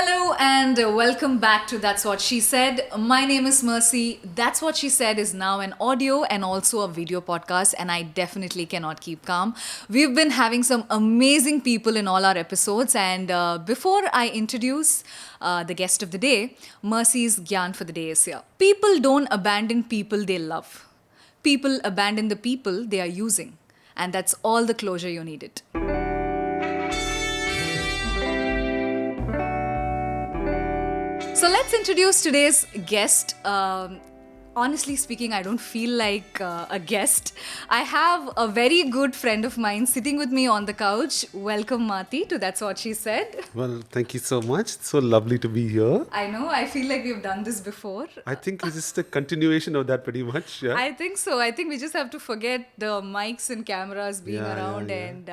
Hello and welcome back to That's What She Said. My name is Mercy. That's What She Said is now an audio and also a video podcast, and I definitely cannot keep calm. We've been having some amazing people in all our episodes, and before I introduce the guest of the day, Mercy's Gyan for the day is here. People don't abandon people they love, people abandon the people they are using, and that's all the closure you needed. So let's introduce today's guest. Honestly speaking, I don't feel like a guest. I have a very good friend of mine sitting with me on the couch. Welcome, Mati, to That's What She Said. Well, thank you so much. It's so lovely to be here. I know, I feel like we've done this before. I think it's just a continuation of that pretty much. Yeah. I think so. I think we just have to forget the mics and cameras being Yeah, around. yeah. And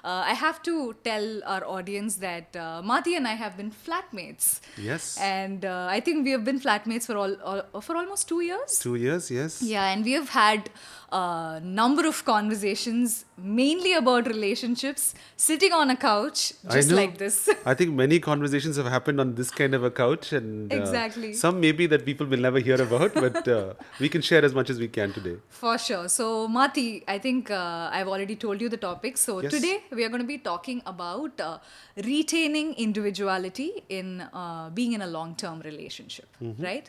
I have to tell our audience that Mati and I have been flatmates. Yes. And I think we have been flatmates for almost 2 years. 2 years, yes. Yeah, and we have had a number of conversations, mainly about relationships, sitting on a couch, just know. like this. I think many conversations have happened on this kind of a couch, and Exactly. some maybe that people will never hear about, but we can share as much as we can today. For sure. So, Mati, I think I've already told you the topic. So, Yes. today we are going to be talking about retaining individuality in being in a long term relationship, right?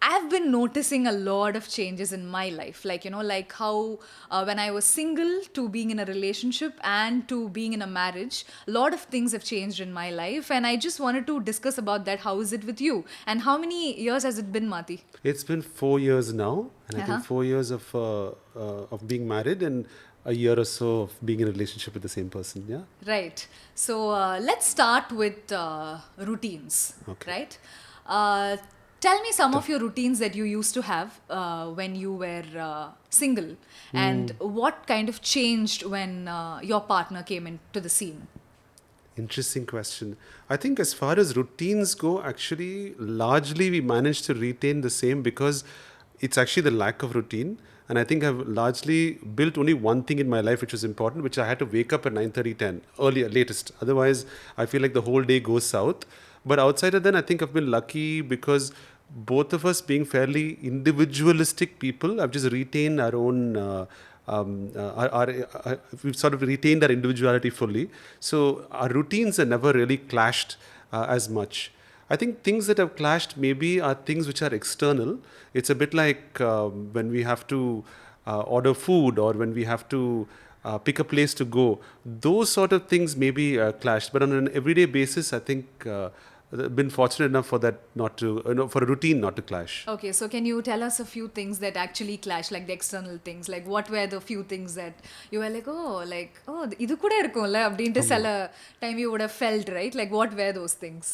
I've been noticing a lot of changes in my life, like how when I was single to being in a relationship and to being in a marriage, a lot of things have changed in my life, and I just wanted to discuss about that. How is it with you, and how many years has it been, Mati? It's been 4 years now, and I Uh-huh. think 4 years of being married and a year or so of being in a relationship with the same person. Yeah. Right. So let's start with routines. Okay. Right. Tell me some of your routines that you used to have when you were single, and what kind of changed when your partner came into the scene. Interesting question. I think as far as routines go, actually, largely we managed to retain the same because it's actually the lack of routine. And I think I've largely built only one thing in my life which was important, which I had to wake up at 9:30, 10, earlier, latest. Otherwise, I feel like the whole day goes south. But outside of that, I think I've been lucky because both of us being fairly individualistic people, I've just retained our own we've sort of retained our individuality fully. So our routines have never really clashed as much. I think things that have clashed maybe are things which are external. It's a bit like when we have to order food or when we have to pick a place to go. Those sort of things maybe clashed. But on an everyday basis, I think been fortunate enough for that not to, for a routine not to clash. Okay, so can you tell us a few things that actually clash, like the external things? Like what were the few things that you were like, இது கூட இருக்கும்ல அப்படின்ட்டு சில time you would have felt, right? Like what were those things?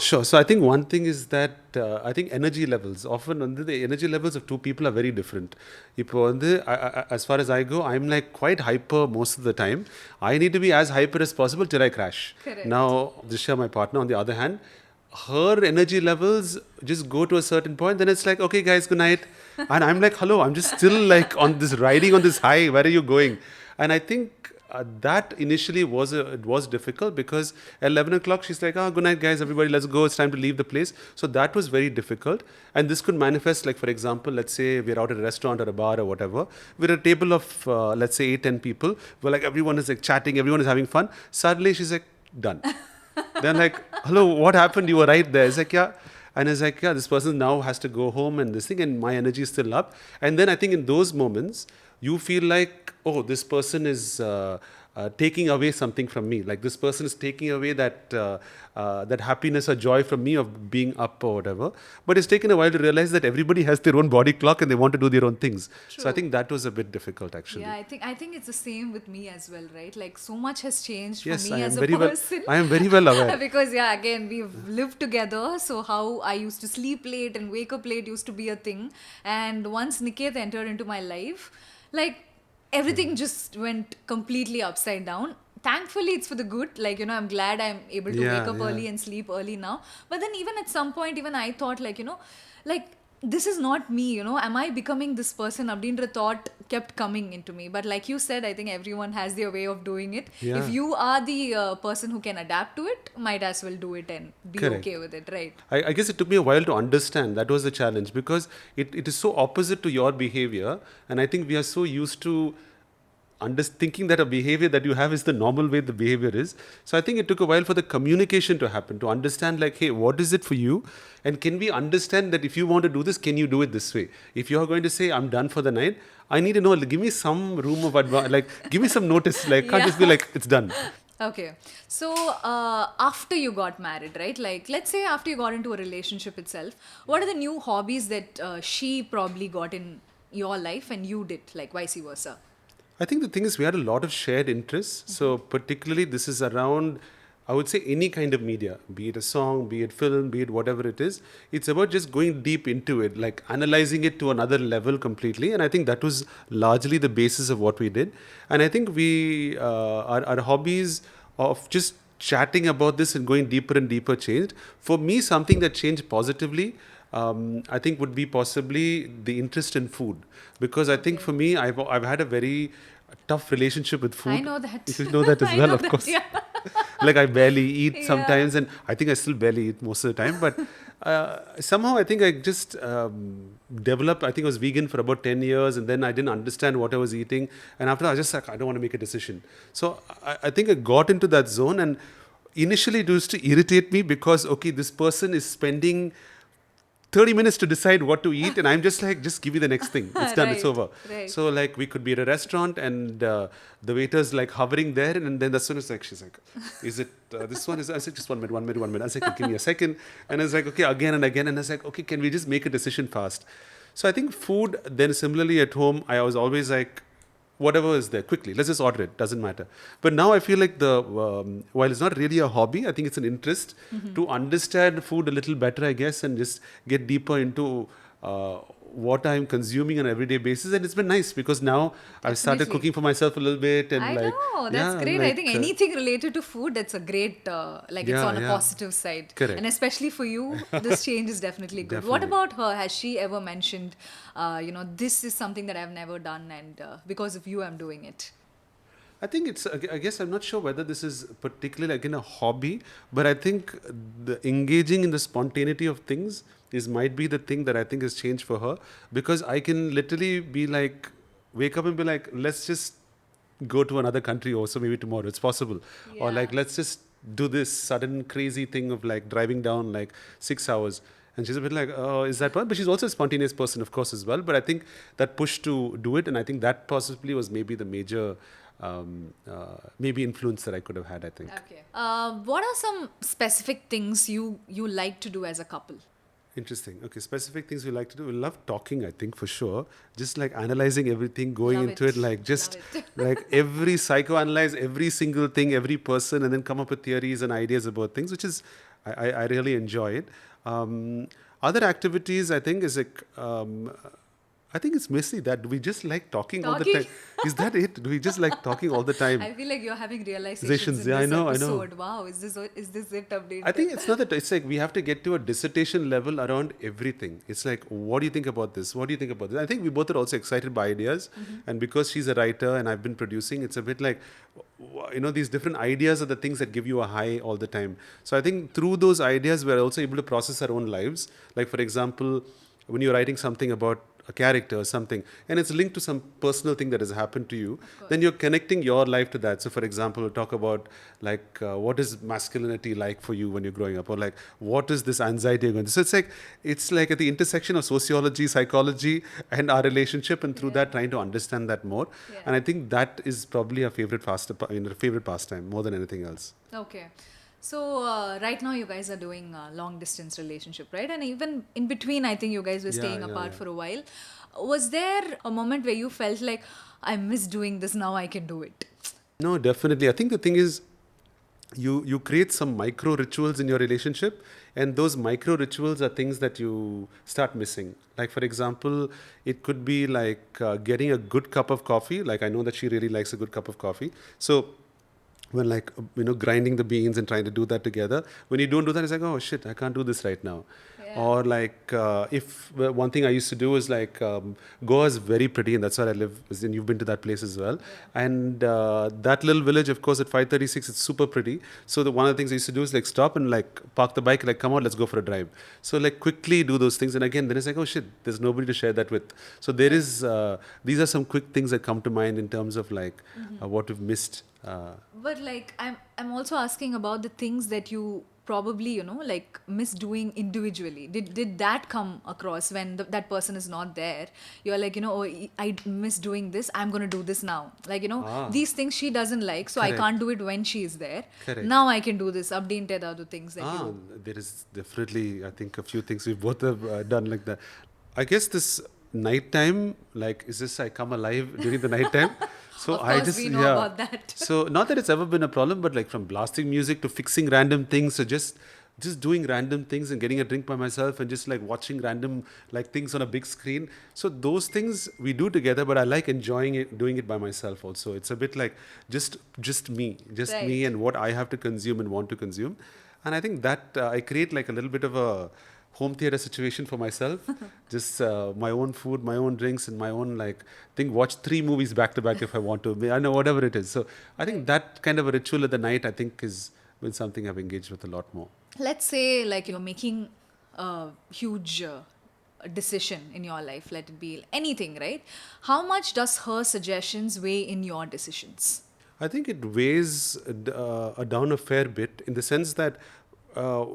Sure. So I think one thing is that I think energy levels. Often the energy levels of two people are very different. இப்போ வந்து, as far as I go, I'm like quite hyper most of the time. I need to be as hyper as possible till I crash. Correct. Now, Disha, my partner, on the other hand, her energy levels just go to a certain point, then it's like, okay guys, good night. And I'm like, hello, I'm just still like riding on this high, where are you going? And I think that initially it was difficult because at 11 o'clock she's like, good night guys, everybody, let's go, it's time to leave the place. So that was very difficult, and this could manifest, like for example, let's say we're out at a restaurant or a bar or whatever, we're at a table of let's say 8-10 people, we're like, everyone is like chatting, everyone is having fun. Suddenly she's like, done. Then like, hello, what happened? You were right there. It's like, yeah. And it's like, yeah, this person now has to go home and this thing, and my energy is still up. And then I think in those moments, you feel like, oh, this person is taking away something from me. Like this person is taking away that happiness or joy from me of being up or whatever. But it's taken a while to realize that everybody has their own body clock and they want to do their own things. True. So I think that was a bit difficult actually. Yeah, I think it's the same with me as well, right? Like so much has changed Yes, for me I am as a very well. person. I am very well aware. Because yeah, again, we've lived together, so how I used to sleep late and wake up late used to be a thing. And once Niket entered into my life, like everything just went completely upside down. Thankfully it's for the good, like I'm glad I'm able to Yeah, wake up yeah. early and sleep early now. But then even at some point, even I thought like this is not me, am I becoming this person? Abdindra thought kept coming into me, but like you said, I think everyone has their way of doing it. If Yeah, you are the person who can adapt to it, might as well do it and be correct. okay with it, right? I guess it took me a while to understand that was the challenge because it is so opposite to your behavior. And I think we are so used to thinking that a behavior that you have is the normal way the behavior is. So I think it took a while for the communication to happen, to understand like, hey, what is it for you? And can we understand that if you want to do this, can you do it this way? If you're going to say, I'm done for the night, I need to know, like, give me some room of advice, like, give me some notice. Like, can't just be Yeah. like, it's done. Okay. So, after you got married, right? Like, let's say after you got into a relationship itself, what are the new hobbies that she probably got in your life and you did, like vice versa? I think the thing is, we had a lot of shared interests. So, particularly, this is around, I would say, any kind of media, be it a song, be it film, be it whatever it is. It's about just going deep into it, like analyzing it to another level completely. And I think that was largely the basis of what we did. And I think our hobbies of just chatting about this and going deeper and deeper changed. For me, something that changed positively, I think would be possibly the interest in food, because I think Okay. for me, I've had a very tough relationship with I food. know that. If you know that as I well, know of that, course. yeah. Like I barely eat Yeah. sometimes, and I think I still barely eat most of the time. But somehow I think I just developed. I think I was vegan for about 10 years, and then I didn't understand what I was eating. And after that, I just like I don't want to make a decision. So I think I got into that zone, and initially it used to irritate me because okay, this person is spending 30 minutes to decide what to eat, and I'm just like, just give me the next thing, it's done, it's Right, over. right. So like we could be at a restaurant and the waiter's like hovering there, and then as soon as like she's like, is it this one? Is I said just 1 minute, 1 minute, 1 minute. I said, okay, give me a second. And it's like, okay, again and again. And I was like, okay, can we just make a decision fast? So I think food, then similarly at home, I was always like, whatever is there, quickly, let's just order it, doesn't matter. But now I feel like while it's not really a hobby, I think it's an interest to understand food a little better, I guess, and just get deeper into what I'm consuming on an everyday basis. And it's been nice because now I've started Definitely. cooking for myself a little bit, and I like, know, that's yeah, great. I think like, anything related to food, that's a great, like it's yeah, on a yeah, positive side. And correct, especially for you, this change is definitely good. What definitely. about her? Has she ever mentioned, this is something that I've never done and because of you, I'm doing it? I think it's, I guess I'm not sure whether this is particularly again a hobby, but I think the engaging in the spontaneity of things is might be the thing that I think has changed for her, because I can literally be like, wake up and be like, let's just go to another country also maybe tomorrow. It's possible. Or Yeah. like, let's just do this sudden crazy thing of like driving down like 6 hours. And she's a bit like, oh, is that one? But she's also a spontaneous person, of course, as well. But I think that push to do it, and I think that possibly was maybe the major, maybe influence that I could have had, I think. Okay. What are some specific things you like to do as a couple? Interesting. Okay, specific things we like to do. We love talking, I think, for sure. Just like analyzing everything, going Love into it. it, like Love just it. like every psychoanalyze every single thing, every person, and then come up with theories and ideas about things, which is, I really enjoy it. Other activities, I think, is like, I think it's mostly that we just like talking all the Talking. time. Is that it? Do we just like talking all the time? I feel like you're having realizations Positions, in yeah, I this know, I know. episode. Wow, is this it, I update? think it's not that, it's like we have to get to a dissertation level around everything. It's like, what do you think about this? What do you think about this? I think we both are also excited by ideas. And because she's a writer and I've been producing, it's a bit like, these different ideas are the things that give you a high all the time. So I think through those ideas, we're also able to process our own lives. Like, for example, when you're writing something about a character or something, and it's linked to some personal thing that has happened to you, then you're connecting your life to that. So for example, we'll talk about like what is masculinity like for you when you're growing up, or like what is this anxiety you're going through. So it's like at the intersection of sociology, psychology, and our relationship, and through Yeah. that trying to understand that more. Yeah. And I think that is probably a favorite pastime more than anything else. Okay. So right now you guys are doing a long distance relationship, right? And even in between, I think you guys were Yeah, staying yeah, apart yeah. for a while. Was there a moment where you felt like, I miss doing this, now I can do it? No, definitely. I think the thing is, you create some micro rituals in your relationship, and those micro rituals are things that you start missing. Like for example, it could be like getting a good cup of coffee. Like I know that she really likes a good cup of coffee, so when like grinding the beans and trying to do that together, when you don't do that, it's like, oh shit, I can't do this right now. Or like if one thing I used to do is like Goa is very pretty, and that's where I live. And you've been to that place as well. And that little village, of course, at 5:36, it's super pretty. So the one of the things I used to do is like stop and like park the bike, like come on, let's go for a drive. So like quickly do those things, and again, then it's like, oh shit, there's nobody to share that with. So there is these are some quick things that come to mind in terms of like what we've missed. But like I'm also asking about the things that you probably like miss doing individually. Did that come across when that person is not there? You're like, oh, I miss doing this, I'm going to do this now. Like, these things she doesn't like, so I Correct. can't do it when she is there. Correct. Now I can do this. Updated other things that you. There is definitely, I think, a few things we both have done like that. I guess this nighttime, like, is this I come alive during the nighttime? So Of course, we know about that. So not that it's ever been a problem, but like from blasting music to fixing random things, so just doing random things and getting a drink by myself and just like watching random like things on a big screen. So those things we do together, but I like enjoying it, doing it by myself also. It's a bit like just me, Right. me and what I have to consume and want to consume. And I think that I create like a little bit of a home theater situation for myself. Just my own food, my own drinks, and my own like thing. Watch 3 movies back to back if I want to. I know whatever it is. So I think that kind of a ritual at the night, I think, is been something I've engaged with a lot more. Let's say like you're making a huge decision in your life, let it be anything, right? How much does her suggestions weigh in your decisions? I think it weighs down a fair bit in the sense that uh,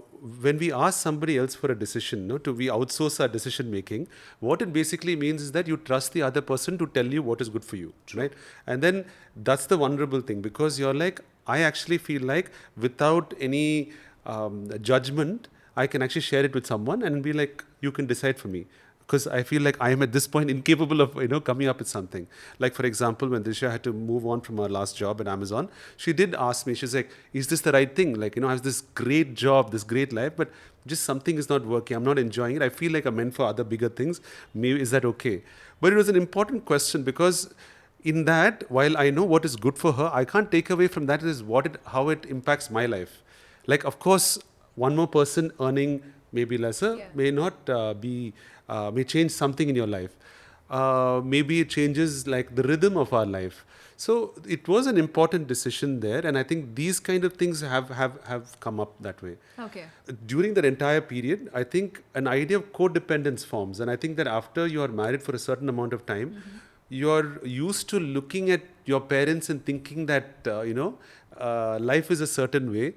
when we ask somebody else for a decision, no, we outsource our decision making. What it basically means is that you trust the other person to tell you what is good for you, right? And then that's the vulnerable thing, because you're like, I actually feel like without any judgment, I can actually share it with someone and be like, you can decide for me. Because I feel like I am at this point incapable of coming up with something. Like for example, when Disha had to move on from her last job at Amazon, she did ask me. She's like, "Is this the right thing? Like I have this great job, this great life, but just something is not working. I'm not enjoying it. I feel like I'm meant for other bigger things. Maybe is that okay?" But it was an important question because in that, while I know what is good for her, I can't take away from that is how it impacts my life. Like of course, one more person earning maybe lesser may not may change something in your life. Maybe it changes like the rhythm of our life. So it was an important decision there, and I think these kind of things have come up that way. Okay. During that entire period, I think an idea of codependence forms, and I think that after you are married for a certain amount of time, you're used to looking at your parents and thinking that life is a certain way.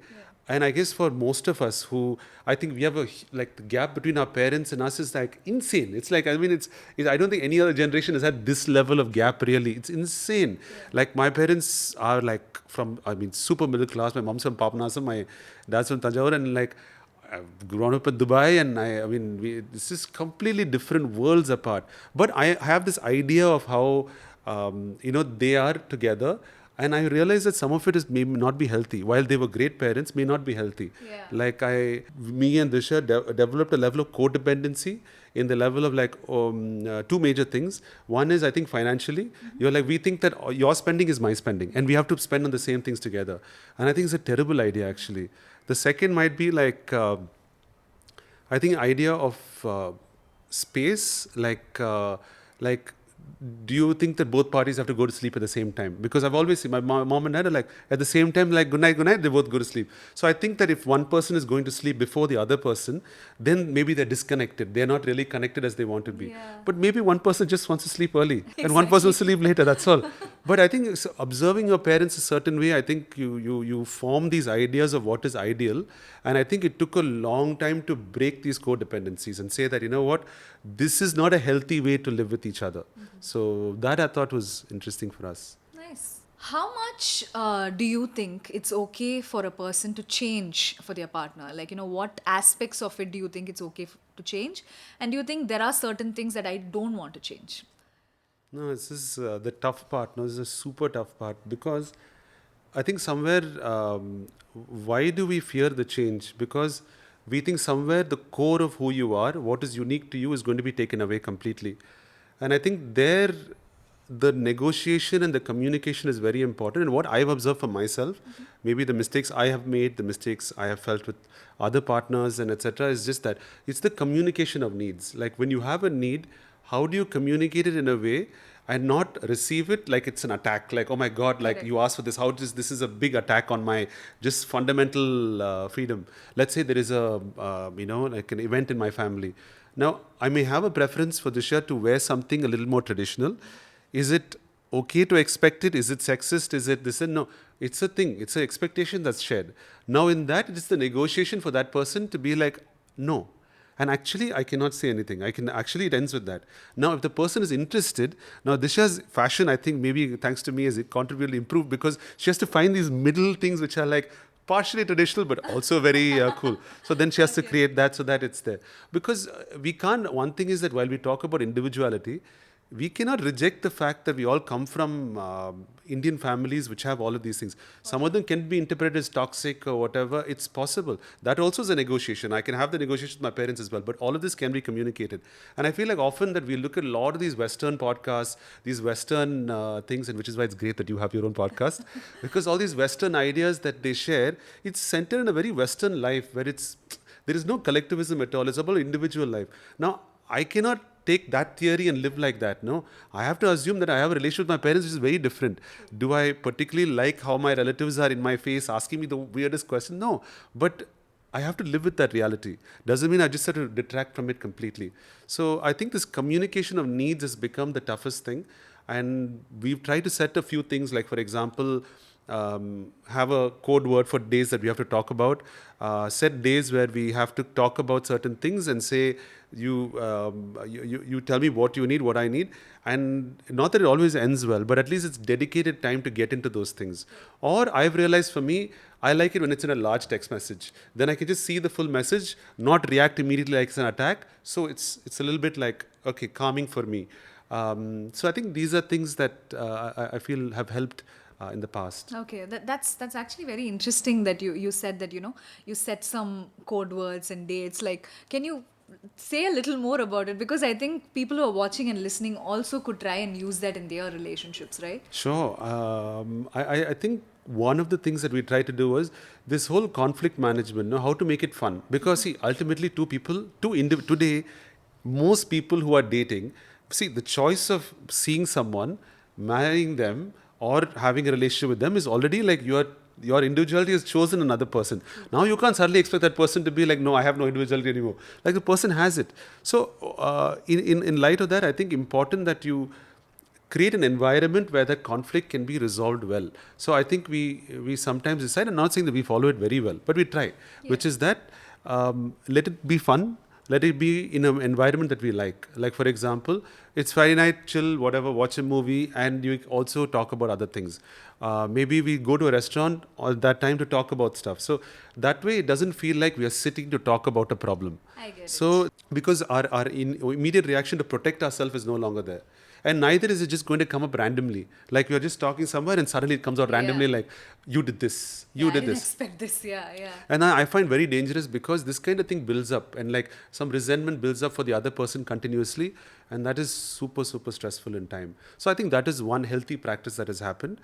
And I guess for most of us who, I think we have like the gap between our parents and us is like insane. It's like, I mean, I don't think any other generation has had this level of gap really. It's insane. Like my parents are like super middle class. My mom's from Papanasam, my dad's from Tanjore, and like, I've grown up in Dubai, and this is completely different worlds apart. But I have this idea of how, they are together. And I realized that some of it is may not be healthy. While they were great parents, may not be healthy. Yeah. Like me and Disha developed a level of codependency in the level of like 2 major things. One is I think financially, you're like, we think that your spending is my spending, and we have to spend on the same things together. And I think it's a terrible idea actually. The second might be like, I think idea of space, like do you think that both parties have to go to sleep at the same time? Because I've always seen my mom and dad are like, at the same time, like, good night, they both go to sleep. So I think that if one person is going to sleep before the other person, then maybe they're disconnected. They're not really connected as they want to be. Yeah. But maybe one person just wants to sleep early and one person wants to sleep later, that's all. But I think observing your parents a certain way, I think you form these ideas of what is ideal. And I think it took a long time to break these codependencies and say that, you know what, this is not a healthy way to live with each other. So that I thought was interesting for us. Nice. How much do you think it's okay for a person to change for their partner? Like, what aspects of it do you think it's okay to change? And do you think there are certain things that I don't want to change? No, this is the tough part. No, this is a super tough part because I think somewhere, why do we fear the change? Because we think somewhere the core of who you are, what is unique to you, is going to be taken away completely. And I think there, the negotiation and the communication is very important. And what I've observed for myself, maybe the mistakes I have made, the mistakes I have felt with other partners and etc., is just that it's the communication of needs. Like when you have a need, how do you communicate it in a way and not receive it like it's an attack? Like, oh my God, like Correct. you asked for this. How does this is a big attack on my just fundamental freedom? Let's say there is a like an event in my family. Now, I may have a preference for Disha to wear something a little more traditional. Is it okay to expect it? Is it sexist? Is it this? And no, it's a thing. It's an expectation that's shared. Now, in that, it is the negotiation for that person to be like, no. And actually, I cannot say anything. I can actually, it ends with that. Now, if the person is interested, now Disha's fashion, I think maybe thanks to me, has it contributed, improved because she has to find these middle things which are like partially traditional but also very cool. So then she has to create that so that it's there. Because we can't, one thing is that while we talk about individuality, we cannot reject the fact that we all come from Indian families which have all of these things. Some of them can be interpreted as toxic or whatever. It's possible. That also is a negotiation. I can have the negotiation with my parents as well. But all of this can be communicated. And I feel like often that we look at a lot of these Western podcasts, these Western things, and which is why it's great that you have your own podcast. Because all these Western ideas that they share, it's centered in a very Western life where there is no collectivism at all. It's about individual life. Now, I cannot take that theory and live like that. No, I have to assume that I have a relationship with my parents which is very different. Do I particularly like how my relatives are in my face asking me the weirdest question? No, but I have to live with that reality. Doesn't mean I just have to detract from it completely. So I think this communication of needs has become the toughest thing. And we've tried to set a few things, like, for example, have a code word for days that we have to talk about. Set days where we have to talk about certain things and say, you tell me what you need, what I need. And not that it always ends well, but at least it's dedicated time to get into those things. Or I've realized for me, I like it when it's in a large text message. Then I can just see the full message, not react immediately like it's an attack. So it's a little bit like, okay, calming for me. So I think these are things that I feel have helped in the past. Okay, that's actually very interesting that you said that you set some code words and dates. Like, can you say a little more about it? Because I think people who are watching and listening also could try and use that in their relationships, right? Sure. I think one of the things that we try to do was this whole conflict management, how to make it fun. Because see, ultimately, today, most people who are dating, see, the choice of seeing someone, marrying them, or having a relationship with them is already like your individuality has chosen another person. Now you can't suddenly expect that person to be like, no, I have no individuality anymore. Like the person has it. So in light of that, I think important that you create an environment where that conflict can be resolved well. So I think we sometimes decide, I'm not saying that we follow it very well, but we try, which is that let it be fun, let it be in an environment that we like. Like for example, it's Friday night, chill, whatever, watch a movie, and you also talk about other things. Maybe we go to a restaurant at that time to talk about stuff. So that way it doesn't feel like we are sitting to talk about a problem. I get it. So because our immediate reaction to protect ourselves is no longer there. And neither is it just going to come up randomly. Like you're just talking somewhere and suddenly it comes out randomly like, you did this, you Yeah, I did didn't this. expect this. Yeah. And I find very dangerous because this kind of thing builds up and like some resentment builds up for the other person continuously. And that is super, super stressful in time. So I think that is one healthy practice that has happened.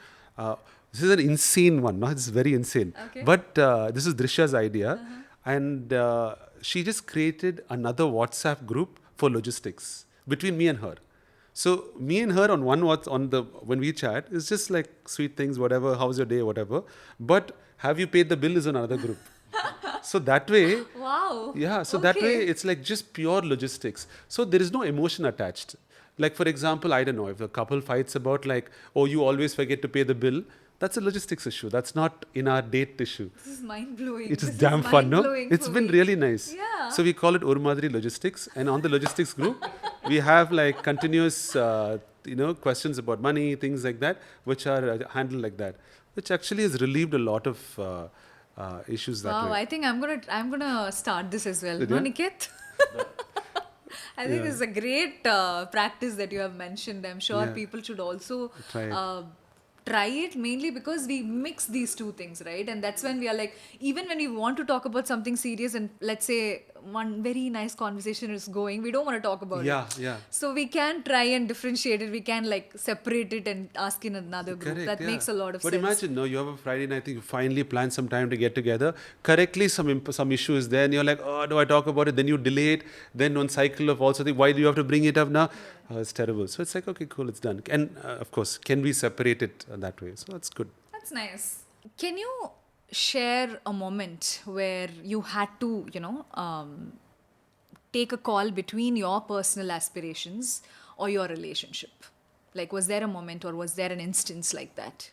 This is an insane one, no? It's very insane. Okay. But this is Drisha's idea. And she just created another WhatsApp group for logistics between me and her. So me and her on when we chat, it's just like sweet things, whatever, how's your day, whatever. But have you paid the bill is on another group. So that way, Wow. yeah, so that way Okay. it's like just pure logistics. So there is no emotion attached. Like for example, I don't know, if a couple fights about like, oh, you always forget to pay the bill, that's a logistics issue. That's not in our date issue. This is mind blowing. It is This damn is fun, no? mind-blowing It's for been me. really nice. Yeah. So we call it Urmadri Logistics, and on the logistics group, we have like continuous, questions about money, things like that, which are handled like that, which actually has relieved a lot of issues that Wow, way. I think I'm gonna start this as well. Did No, you? Niket? I think this is a great practice that you have mentioned. I'm sure Yeah. people should also Try it. try it, mainly because we mix these two things, right? And that's when we are like, even when we want to talk about something serious, and let's say one very nice conversation is going, we don't want to talk about Yeah, it. yeah. So we can try and differentiate it. We can like separate it and ask in another group. Correct, That yeah. makes a lot of But sense. imagine, no, you have a Friday night, you finally plan some time to get together. Correctly, some issue is there, and you're like, oh, do I talk about it? Then you delay it. Then one cycle of also think, why do you have to bring it up now? It's terrible. So it's like, okay, cool, it's done. And of course, can we separate it that way? So that's good. That's nice. Can you share a moment where you had to, take a call between your personal aspirations or your relationship? Like, was there a moment or was there an instance like that?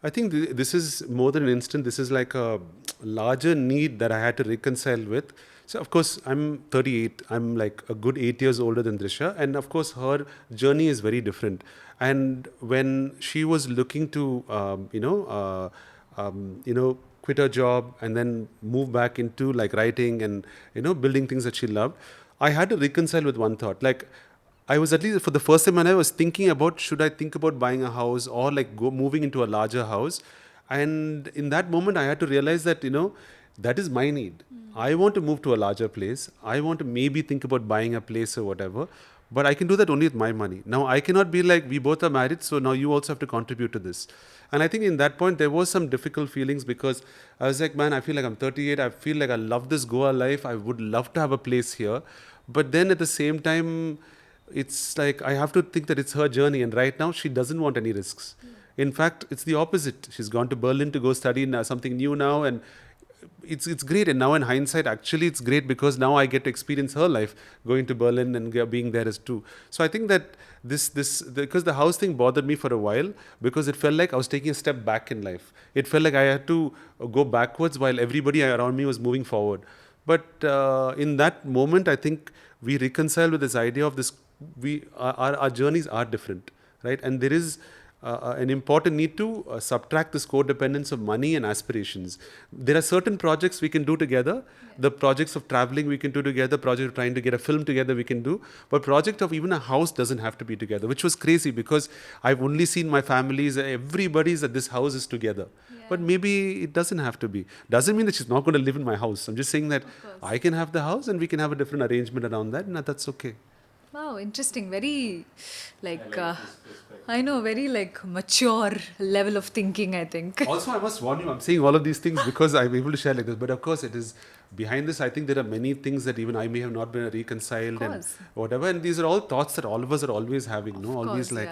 I think this is more than an instant. This is like a larger need that I had to reconcile with. So, of course, I'm 38. I'm like a good 8 years older than Drisha. And of course, her journey is very different. And when she was looking to, quit her job and then move back into like writing and, building things that she loved, I had to reconcile with one thought. Like, I was at least for the first time when I was thinking about should I think about buying a house or like go moving into a larger house, and in that moment I had to realize that that is my need. I want to move to a larger place. I want to maybe think about buying a place or whatever, but I can do that only with my money. Now I cannot be like we both are married, so now you also have to contribute to this. And I think in that point there was some difficult feelings because I was like, man, I feel like I'm 38. I feel like I love this Goa life. I would love to have a place here, but then at the same time it's like I have to think that it's her journey, and right now she doesn't want any risks. In fact, it's the opposite. She's gone to Berlin to go study something new now, and it's great. And now in hindsight, actually, it's great because now I get to experience her life going to Berlin and being there as too. So I think that because the house thing bothered me for a while because it felt like I was taking a step back in life. It felt like I had to go backwards while everybody around me was moving forward. But in that moment, I think we reconcile with this idea of this. Our journeys are different, right? And there is an important need to subtract this codependence of money and aspirations. There are certain projects we can do together. The projects of traveling we can do together. Project of trying to get a film together we can do. But project of even a house doesn't have to be together, which was crazy because I've only seen my families. Everybody's at this house is together. But maybe it doesn't have to be. Doesn't mean that she's not going to live in my house. I'm just saying that I can have the house and we can have a different arrangement around that, and that's okay. Wow, interesting. Very, like, I know, very like mature level of thinking, I think. Also, I must warn you, I'm saying all of these things because I'm able to share like this. But of course, it is behind this. I think there are many things that even I may have not been reconciled and whatever. And these are all thoughts that all of us are always having. No, always like,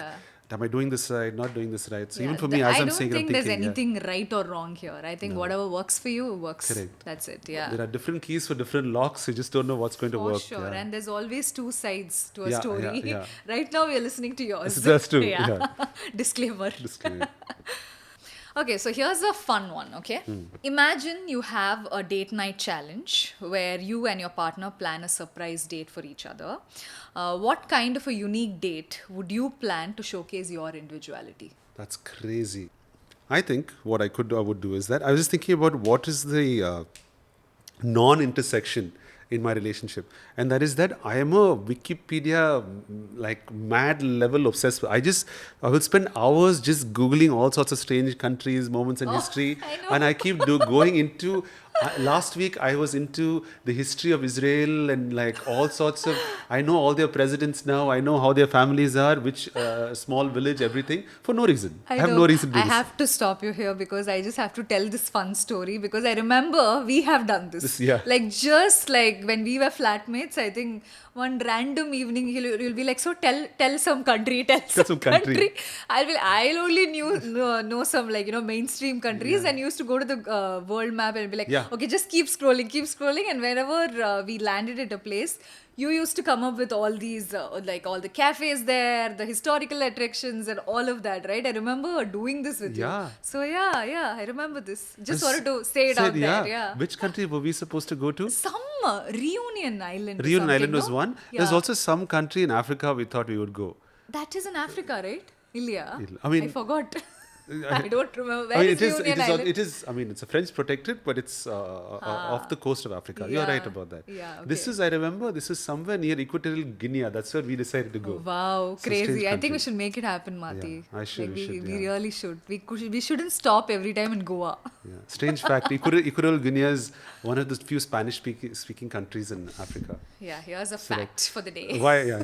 am I doing this right? Not doing this right? So even for me, as I'm saying, I I'm don't think thinking, there's anything right or wrong here. I think whatever works for you works. Correct. That's it. Yeah. There are different keys for different locks. You just don't know what's going to work. For sure. And there's always two sides to a Yeah, story. yeah. Right now we are listening to yours. That's true. Yeah. Disclaimer. Disclaimer. Okay, so here's a fun one, okay? Imagine you have a date night challenge where you and your partner plan a surprise date for each other. What kind of a unique date would you plan to showcase your individuality? That's crazy. I think what I would do is that I was just thinking about what is the non-intersection in my relationship, and that is that I am a Wikipedia like mad level obsessed. I will spend hours just googling all sorts of strange countries, moments in history, and I keep going into. Last week I was into the history of Israel and like all sorts of. I know all their presidents now. I know how their families are, which small village, everything for no reason. I have no reason to do this. I have to stop you here because I just have to tell this fun story because I remember we have done this. Like just like when we were flatmates, I think one random evening you'll be like, so tell some country, tell some country. I'll only know some like mainstream countries and used to go to the world map and be like, okay, just keep scrolling, and whenever we landed at a place, you used to come up with all these like all the cafes there, the historical attractions and all of that, right? I remember doing this with you. So I remember this. Just wanted to say it out there. Yeah. Which country were we supposed to go to? Some Reunion Island. Reunion Island was one. There's also some country in Africa we thought we would go. That is in Africa, right? Ilya. I mean, I forgot. I don't remember. I Where mean, is Reunion Island? it is. I mean, it's a French protectorate, but it's off the coast of Africa. You're right Yeah. about that. Yeah, This okay. is, I remember, this is somewhere near Equatorial Guinea. That's where we decided to go. Wow, It's a strange crazy. I think we country. should make it happen, Yeah, Mati. I should. Like We should. we Yeah, really should. We shouldn't stop every time in Goa. yeah. Strange fact: Equatorial Guinea is one of the few Spanish speaking countries in Africa. Yeah, here's a So like, fact for the day. why? Yeah.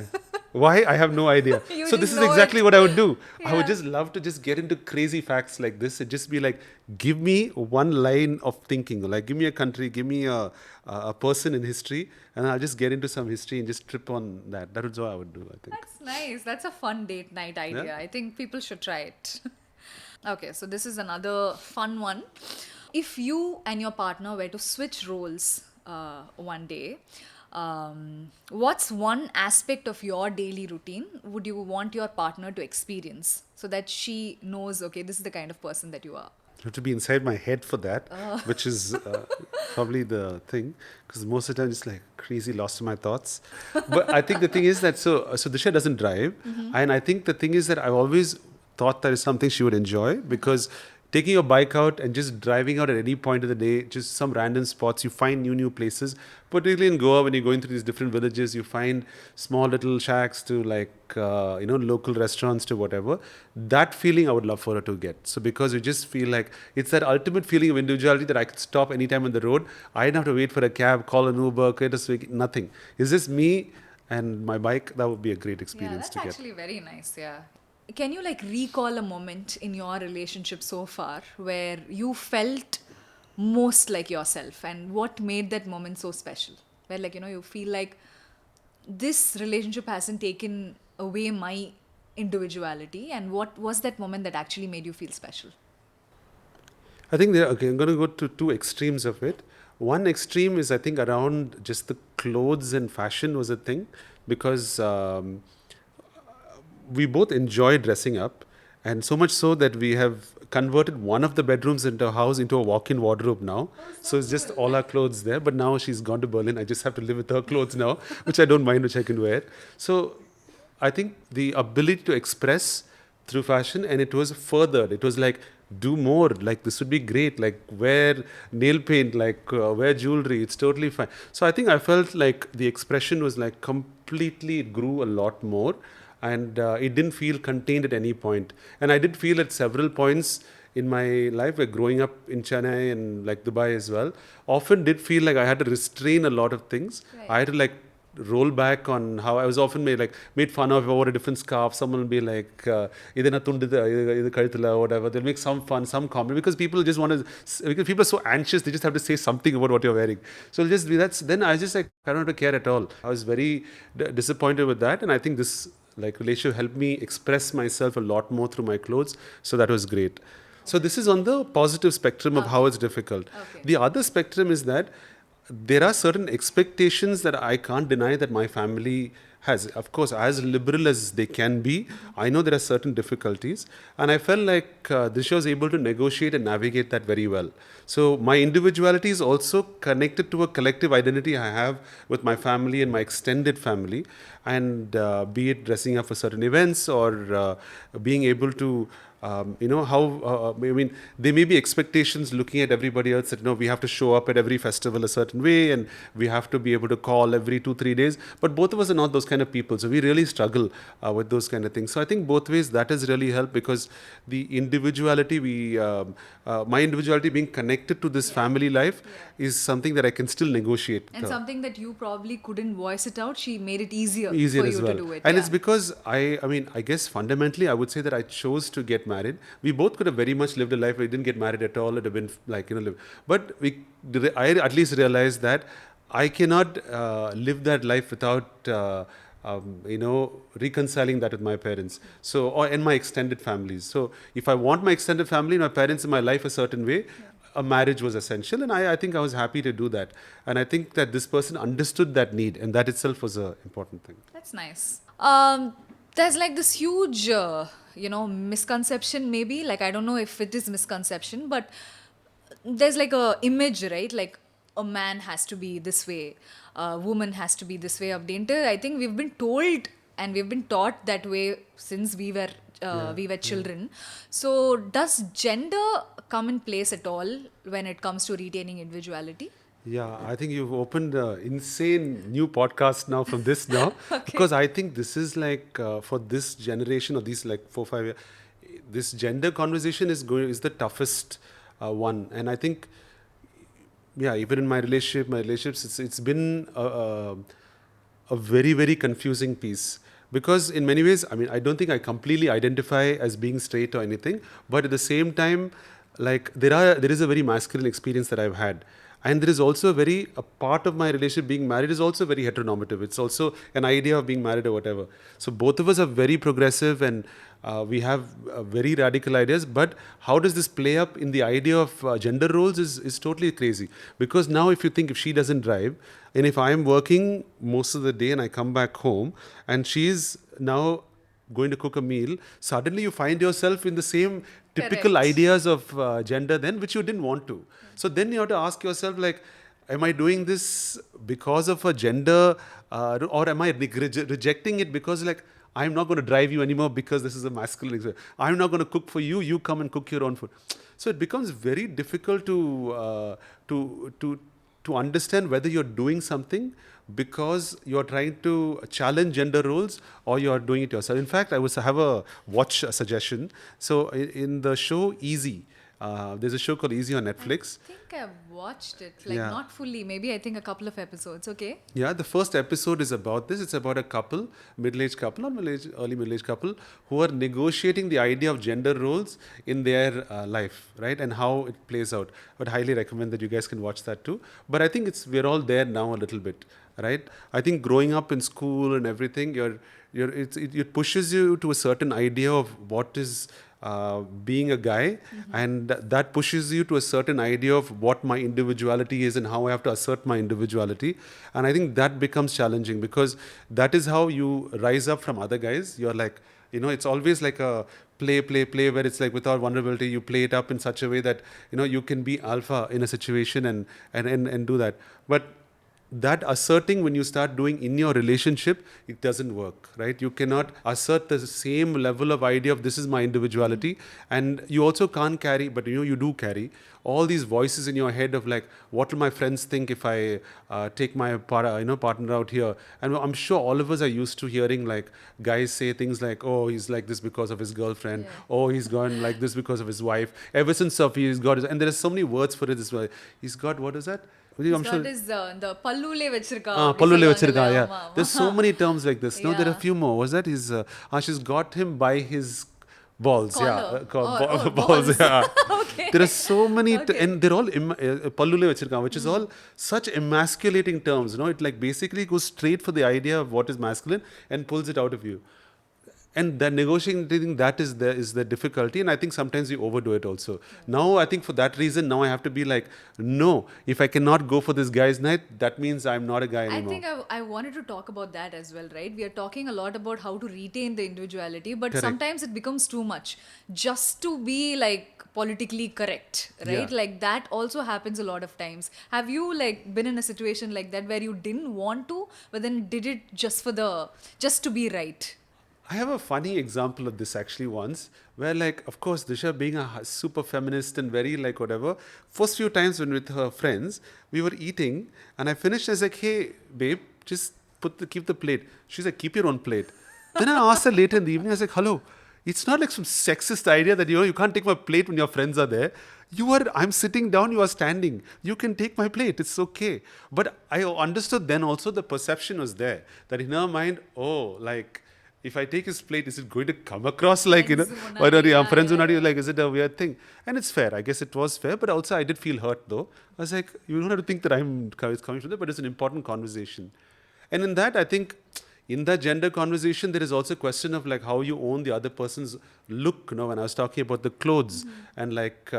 Why? I have no idea. You So just this is know exactly it. what I would do. I would Yeah. just love to just get into crazy facts like this and just be like, give me one line of thinking. Like, give me a country, give me a person in history, and I'll just get into some history and just trip on that. That is what I would do, I think. That's nice. That's a fun date night Yeah. idea. I think people should try it. Okay, so this is another fun one. If you and your partner were to switch roles one day, what's one aspect of your daily routine would you want your partner to experience so that she knows, okay, this is the kind of person that you are? You have to be inside my head for that, which is probably the thing, because most of the time it's like crazy lost in my thoughts. But I think the thing is that so Disha doesn't drive, and I think the thing is that I've always thought that is something she would enjoy because taking your bike out and just driving out at any point of the day, just some random spots, you find new places. Particularly in Goa, when you're going through these different villages, you find small little shacks to like local restaurants to whatever. That feeling I would love for her to get. So because you just feel like it's that ultimate feeling of individuality that I could stop anytime on the road. I didn't have to wait for a cab, call an Uber, create a Swiggy, nothing. It's just me and my bike. That would be a great Yeah, experience that's to get. actually very nice. Yeah. Can you like recall a moment in your relationship so far where you felt most like yourself and what made that moment so special? Where like, you feel like this relationship hasn't taken away my individuality, and what was that moment that actually made you feel special? I think there. Okay, I'm going to go to two extremes of it. One extreme is I think around just the clothes and fashion was a thing because we both enjoy dressing up, and so much so that we have converted one of the bedrooms into a house into a walk-in wardrobe now. So it's just all our clothes there. But now she's gone to Berlin. I just have to live with her clothes now, which I don't mind, which I can wear. So I think the ability to express through fashion, and it was furthered. It was like, do more. Like, this would be great. Like, wear nail paint, like, wear jewelry. It's totally fine. So I think I felt like the expression was like completely, it grew a lot more. And it didn't feel contained at any point. And I did feel at several points in my life, like growing up in Chennai and like Dubai as well, often did feel like I had to restrain a lot of things. Right. I had to like roll back on how I was often made fun of if I wore a different scarf. Someone will be like, "Idena tundu idu kaluthula," or whatever. They'll make some fun, some comedy because people just want to. Because people are so anxious, they just have to say something about what you're wearing. So it'll just be that's. Then I was just like, I don't have to care at all. I was very disappointed with that, and I think this like relationship helped me express myself a lot more through my clothes. So that was great. So this is on the positive spectrum of how it's difficult. Okay. The other spectrum is that there are certain expectations that I can't deny that my family has. Of course, as liberal as they can be, I know there are certain difficulties. And I felt like Disha was able to negotiate and navigate that very well. So my individuality is also connected to a collective identity I have with my family and my extended family. And be it dressing up for certain events or being able to I mean, there may be expectations looking at everybody else that, we have to show up at every festival a certain way and we have to be able to call every 2-3 days. But both of us are not those kind of people. So we really struggle with those kind of things. So I think both ways that has really helped because the individuality, my individuality being connected to this family life is something that I can still negotiate. And something that you probably couldn't voice it out, she made it easier Easier for as you well. to do it. And Yeah. it's because I guess fundamentally I would say that I chose to get married. We both could have very much lived a life where we didn't get married at all. It would have been like, live. But I at least realized that I cannot live that life without, reconciling that with my parents. So, and my extended families. So if I want my extended family, my parents in my life a certain way, a marriage was essential, and I think I was happy to do that. And I think that this person understood that need, and that itself was an important thing. That's nice. There's like this huge, misconception maybe. Like, I don't know if it is misconception, but there's like a image, right? Like a man has to be this way, a woman has to be this way. I think we've been told and we've been taught that way since we were Yeah, we were yeah. children. So does gender come in place at all when it comes to retaining individuality? Yeah, I think you've opened an insane new podcast now from this now, Okay. because I think this is like for this generation or these like 4 5 years, this gender conversation is the toughest one, and I think yeah, even in my relationships, it's been a very very confusing piece, because in many ways, I mean, I don't think I completely identify as being straight or anything, but at the same time, like there is a very masculine experience that I've had, and there is also a part of my relationship being married is also very heteronormative. It's also an idea of being married or whatever. So both of us are very progressive, and we have very radical ideas. But how does this play up in the idea of gender roles is totally crazy. Because now, if you think, if she doesn't drive, and if I'm working most of the day and I come back home and she's now going to cook a meal, suddenly you find yourself in the same typical Correct. ideas of gender then, which you didn't want to. So then you have to ask yourself, like, am I doing this because of a gender, or am I rejecting it because, like, I'm not going to drive you anymore because this is a masculine I'm not going to cook for you, you come and cook your own food. So it becomes very difficult to to to understand whether you're doing something because you're trying to challenge gender roles or you're doing it yourself. In fact, I would have a watch suggestion. So in the show Easy, there's a show called Easy on I Netflix. think I've watched it, like Yeah. not fully, maybe I think a couple of episodes. Okay. Yeah, the first episode is about this. It's about a couple, middle-aged couple, not middle-aged, early middle-aged couple, who are negotiating the idea of gender roles in their life, right, and how it plays out. I would highly recommend that you guys can watch that too. But I think we're all there now a little bit, right? I think growing up in school and everything, it pushes you to a certain idea of what is being a guy, and that pushes you to a certain idea of what my individuality is and how I have to assert my individuality. And I think that becomes challenging, because that is how you rise up from other guys. You're like, it's always like a play where it's like, without vulnerability, you play it up in such a way that you can be alpha in a situation and do that. But that asserting, when you start doing in your relationship, it doesn't work, right? You cannot assert the same level of idea of this is my individuality. And you also can't carry, but you do carry all these voices in your head of, like, what will my friends think if I take my partner out here. And I'm sure all of us are used to hearing, like, guys say things like, oh, he's like this because of his girlfriend, Yeah. oh, he's gone like this because of his wife. Ever since Sophie, he's got and there are so many words for it as well. He's got, what is that? He's I'm got sure. his the பல்லுலே வச்சிருக்கா அப்படி Pallule சொல்லுவாங்கல்ல. vachirka, yeah. ஆமா There's ஆமா. so many terms like this. No, there are Yeah. a few more. Was that his? She's got him by his balls. Yeah, Collar. Oh, balls. balls. Yeah. Okay. There are so many, Okay. and they're all pallule vachirka, which is all such emasculating terms. It like basically goes straight for the idea of what is masculine and pulls it out of you. And the negotiating, that is the difficulty, and I think sometimes we overdo it also. Now I think for that reason, now I have to be like, no, if I cannot go for this guy's night, that means I'm not a guy I anymore. think I wanted to talk about that as well, right? We are talking a lot about how to retain the individuality, but Correct. sometimes it becomes too much just to be like politically correct, right? Yeah. Like that also happens a lot of times. Have you like been in a situation like that where you didn't want to, but then did it just to be right? I have a funny example of this actually once, where, like, of course, Disha being a super feminist and very, like, whatever, first few times when with her friends, we were eating, and I finished, I was like, hey, babe, just keep the plate. She's like, keep your own plate. Then I asked her later in the evening, I was like, hello, it's not like some sexist idea that, you can't take my plate when your friends are there. I'm sitting down, you are standing. You can take my plate, it's okay. But I understood then also the perception was there, that in her mind, oh, like, if I take his plate, is it going to come across like, Friends or முன்னாடி, yeah, friends yeah, not yeah. like, is it a weird thing? And it's fair. I guess it was fair, but also I did feel hurt though. I was like, you don't have to think that it's coming from there, but it's an important conversation. And in that, I think, in that gender conversation, there is also a question of, like, how you own the other person's look. When I was talking about the clothes, and, like,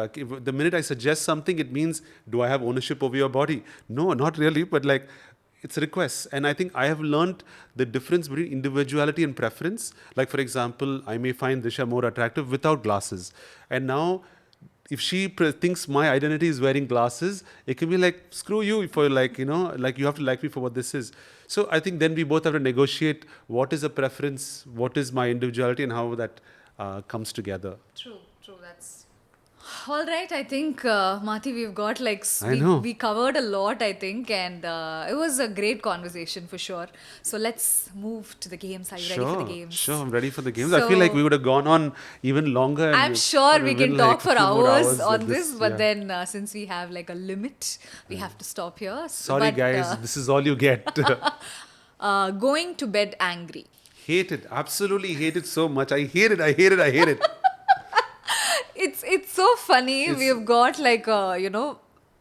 the minute I suggest something, it means, do I have ownership over your body? No, not really, but, like, it's requests. And I think I have learned the difference between individuality and preference. Like, for example, I may find Disha more attractive without glasses. And now, if she thinks my identity is wearing glasses, it can be like, screw you for, like, like, you have to like me for what this is. So I think then we both have to negotiate what is a preference, what is my individuality, and how that comes together. True. That's all right. I think, Mathi, we've got I know. we covered a lot, I think, and it was a great conversation for sure. So let's move to the games. Are you ready for the games? Sure, I'm ready for the games. I feel like So we would have gone on even longer, and I'm sure would we have can been talk like a for few more hours like on this, but yeah. then since we have like a limit, we have to stop here. Sorry, But, guys, this is all you get. going to bed angry. Hate it. Absolutely hate it so much. I hate it. I hate it. I hate it. It's so funny. It's- We've got like a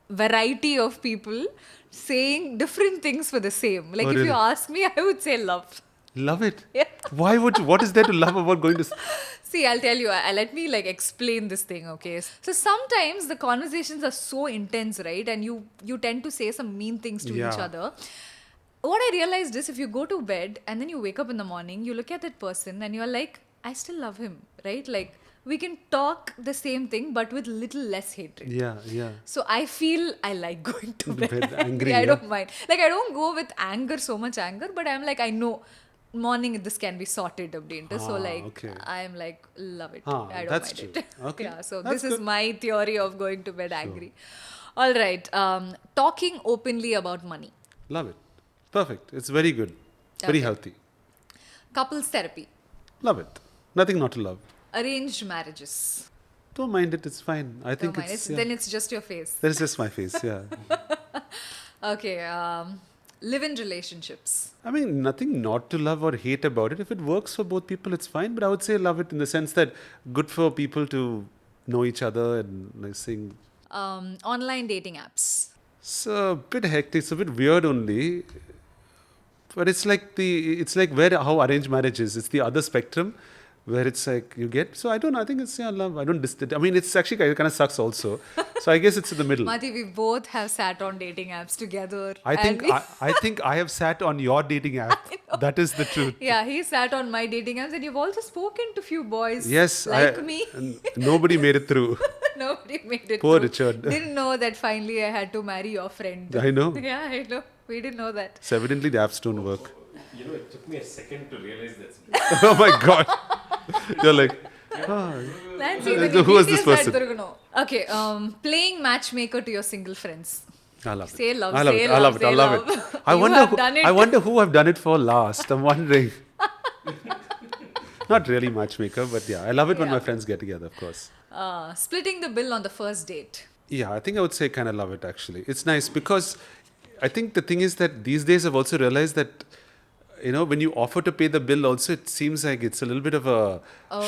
variety of people saying different things for the same. Like Oh, if you really? ask me, I would say love. Love it. Yeah. Why would you? What is there to love about going to? See, I'll tell you. Let me like explain this thing, okay? So sometimes the conversations are so intense, right? And you tend to say some mean things to each Yeah. other. What I realized is if you go to bed and then you wake up in the morning, you look at that person and you're like, I still love him, right? Like we can talk the same thing but with little less hatred. Yeah. So I feel I like going to bed, bed angry. angry, I yeah. don't mind. Like I don't go with anger, so much anger, but I'm like, I know morning this can be sorted update. So like okay. I'm like love it. Ah, I don't that's mind true. it. Okay, Yeah. So that's this is good. my theory of going to bed angry. All right. Talking openly about money. Love it. Perfect. It's very good. Very Okay. healthy. Couples therapy. Love it. Nothing not to love. Arranged marriages. Don't mind it. It's fine. I think Don't mind. it's. Yeah. Then it's just your face. That is just my face. Yeah. Okay. Live-in relationships. I mean, nothing not to love or hate about it. If it works for both people, it's fine. But I would say love it in the sense that good for people to know each other and like saying. Online dating apps. It's a bit hectic. It's a bit weird only. But it's like where how arranged marriage is. It's the other spectrum where it's like you get. So I don't know. I think it's love. I don't. I mean, it's actually kind of sucks also. So I guess it's in the middle. Mati, we both have sat on dating apps together. I think and we- I think I have sat on your dating app. That is the truth. yeah, he sat on my dating apps, and you've also spoken to few boys Yes, like me. Nobody made it through. Nobody made it. Poor through. Richard. Didn't know that finally I had to marry your friend. I know. Yeah, I know. We didn't know that. So evidently the apps don't work. You know, it took me a second to realize that. Oh my god. You're like, Nancy, Who was this person? Okay, playing matchmaker to your single friends. I love it. Say love, I love say it. I love love, it. I say love love. it. I You wonder. have done it. I wonder who I've done it for last. I'm wondering. Not really matchmaker, but yeah, I love it when Yeah. my friends get together. Of course. Splitting the bill on the first date. Yeah, I think I would say kind of love it actually. It's nice because I think the thing is that these days I've also realized that when you offer to pay the bill also it seems like it's a little bit of a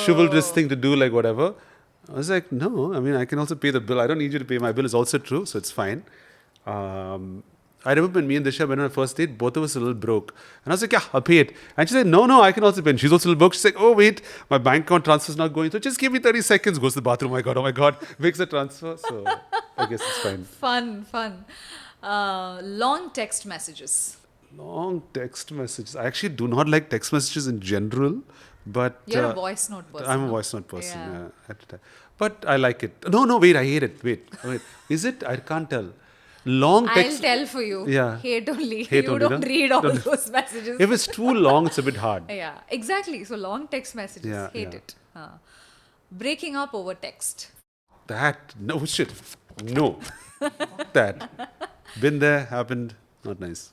chivalrous thing to do, like whatever. I was like, no, I mean I can also pay the bill. I don't need you to pay my bill is also true, so it's fine. I remember when me and Disha went on a first date, both of us were a little broke. And I was like, yeah, I'll pay it. And she said, no, I can also pay. And she's also a little broke. She's like, oh, wait, my bank account transfer's not going. So just give me 30 seconds. Goes to the bathroom. Oh my God. Makes the transfer. So I guess it's fine. Fun. Long text messages. Long text messages. I actually do not like text messages in general. But You're a voice note person. I'm a no? voice note person. Yeah. Yeah, at the time. But I like it. No, wait, I hate it. Wait. Is it? I can't tell. Long text. I'll tell for you. Yeah. Hate only. Hate you only, don't no? read all those messages. If it's too long, it's a bit hard. Yeah, exactly. So long text messages. Yeah, Hate yeah. it. Breaking up over text. That, no shit. No. That. Been there, happened, not nice.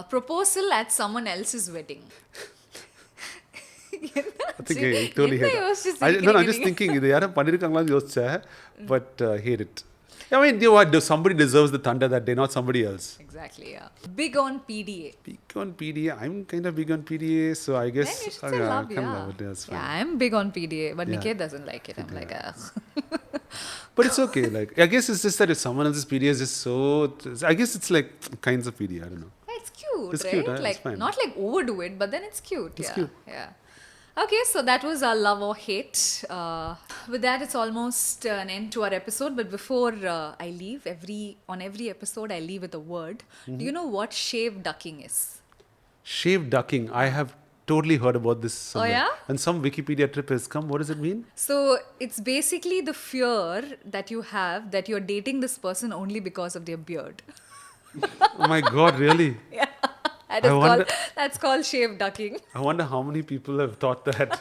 Proposal at someone else's wedding. I think I totally hate that. No, I'm just thinking, இது யாரும் பண்ணிருக்காங்களான்னு யோசிச்சேன், but hate it. I mean, you know what? Somebody deserves the thunder that day, not somebody else. Exactly, yeah. Big on PDA. Big on PDA. I'm kind of big on PDA, so I guess Then you should still love, I can yeah. love it. Yeah, it's fine. Yeah, I'm big on PDA, but Yeah. Niket doesn't like it. I'm like, But it's okay. Like, I guess it's just that if someone else's PDA is just so, I guess it's like kinds of PDA. I don't know. it's cute, It's right? cute, it's Like, fine. not like overdo it, but then it's cute. It's yeah. cute. Yeah. Okay, so that was our love or hate. With that, it's almost an end to our episode. But before I leave, on every episode, I leave with a word. Do you know what shave ducking is? Shave ducking. I have totally heard about this somewhere. yeah? And some Wikipedia trip has come. What does it mean? So it's basically the fear that you have that you're dating this person only because of their beard. Oh my God, really? That's called shave ducking. I wonder how many people have thought that.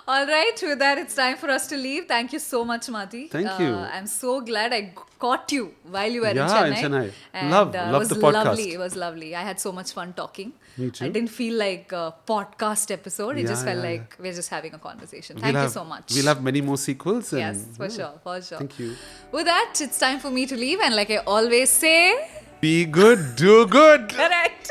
All right, with that, it's time for us to leave. Thank you so much, Mati. Thank you. I'm so glad I caught you while you were in Yeah, Chennai. in Chennai. And, Love it was the podcast. lovely. It was lovely. I had so much fun talking. Me too. I didn't feel like a podcast episode. It Yeah, just felt yeah, like we're just having a conversation. We'll Thank you have- so much. We'll have many more sequels. And, Yes, for sure, for sure. Thank you. With that, it's time for me to leave. And like I always say, Be good, do good. correct.